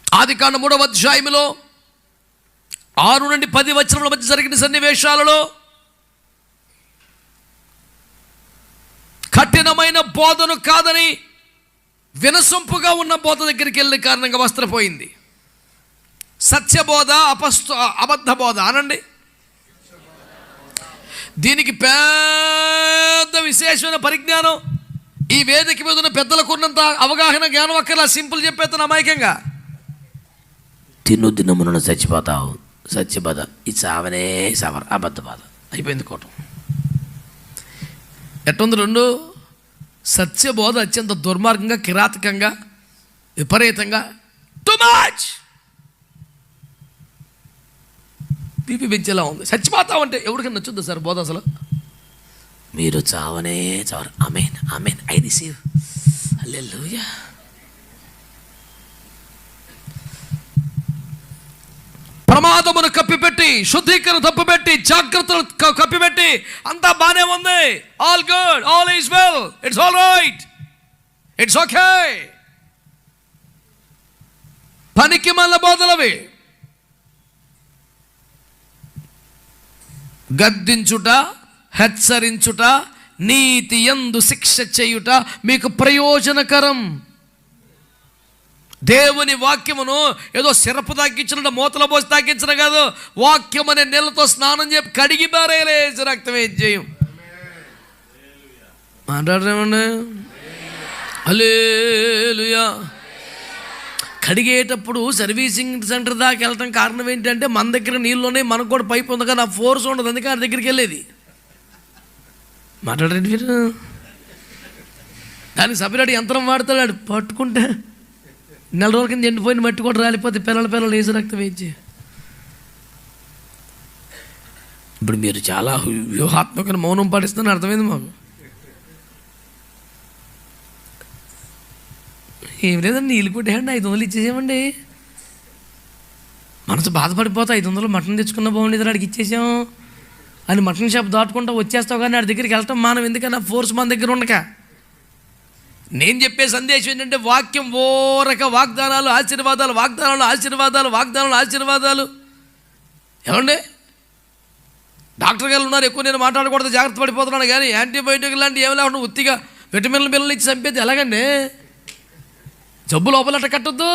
ఆదికాండం 3వ అధ్యాయంలో 6 నుండి 10 వచనముల మధ్య జరిగిన సన్నివేశాలలో కఠినమైన బోధను కాదని వినసొంపుగా ఉన్న బోధ దగ్గరికి వెళ్ళే కారణంగా వస్త్రపోయింది. సత్యబోధ, అబద్ధ బోధ అనండి. దీనికి పెద్ద విశేషమైన పరిజ్ఞానం ఈ వేదిక మీద ఉన్న పెద్దలకు ఉన్నంత అవగాహన జ్ఞానం అక్కర్లా. సింపుల్ చెప్పేస్తాను అమాయకంగా. తినుదినమున చచ్చిపోతావు, సత్యబాధ, ఈ చావనే చావరు, అబద్ధ బాధ అయిపోయింది కోటం. ఎట్టుంది? 2 సత్యబోధ అత్యంత దుర్మార్గంగా, కిరాతకంగా, విపరీతంగా, టూ మచ్ బీపీ పెంచేలా ఉంది. చచ్చిపోతావంటే ఎవరికైనా నచ్చుద్దా సార్ బోధ? అసలు మీరు చావనే చావరు. ఆమేన్, ఆమేన్, ఐ రిసీవ్, హల్లెలూయా. ప్రమాదమును కప్పిపెట్టి, శుద్ధీకరణ తప్పుపెట్టి, జాగ్రత్తలు కప్పిపెట్టి అంతా బానే ఉంది. All good, all is well, it's all right, it's okay. పనికి మళ్ళీ బోధలవి. గద్దించుట, హెచ్చరించుట, నీతి యందు శిక్ష చేయుట మీకు ప్రయోజనకరం. దేవుని వాక్యమును ఏదో సిరపు తాగించినట్టు మూతల పోసి తాగించడం కాదు. వాక్యం అనే నీళ్ళతో స్నానం చెప్పి కడిగి బారేలేసి రక్తం ఏం చేయం. మాట్లాడరేమండి? హల్లెలూయా. కడిగేటప్పుడు సర్వీసింగ్ సెంటర్ దాకా వెళ్ళటం కారణం ఏంటంటే మన దగ్గర నీళ్ళున్నాయి, మనకు కూడా పైపు ఉంది కానీ ఆ ఫోర్స్ ఉండదు, అందుకే ఆ దగ్గరికి వెళ్ళేది. మాట్లాడండి మీరు. దానికి సపరేట్ యంత్రం వాడతాడు, పట్టుకుంటే నెల రోజుల కింద ఎండిపోయిన మట్టి కూడా రాలిపోతే పిల్లలు వేసి రక్తం వేయించి. ఇప్పుడు మీరు చాలా వ్యూహాత్మకమైన మౌనం పాటిస్తున్న అర్థమైంది మాకు. ఏం లేదండి, నీళ్ళు కొట్టేయండి, 500 ఇచ్చేసామండి. మనసు బాధపడిపోతా, 500 మటన్ తెచ్చుకున్న బాగుండేది, అడిగి ఇచ్చేసాం అని మటన్ షాప్ దాటుకుంటా వచ్చేస్తావు. కానీ వాడి దగ్గరికి వెళ్ళటం మనం ఎందుకన్నా ఫోర్స్ మన దగ్గర ఉండక. నేను చెప్పే సందేశం ఏంటంటే వాక్యం ఓరక వాగ్దానాలు, ఆశీర్వాదాలు, వాగ్దానాలు, ఆశీర్వాదాలు, వాగ్దానాలు, ఆశీర్వాదాలు. ఏమండి, డాక్టర్ గారు ఉన్నారు, ఎక్కువ నేను మాట్లాడకూడదు, జాగ్రత్త పడిపోతున్నాను. కానీ యాంటీబయోటిక్ లాంటి ఏమి లేకుండా ఉత్తిగా విటమిన్ల బిల్లలు ఇచ్చి చంపేది ఎలాగండి? జబ్బు లోపలట కట్టొద్దు.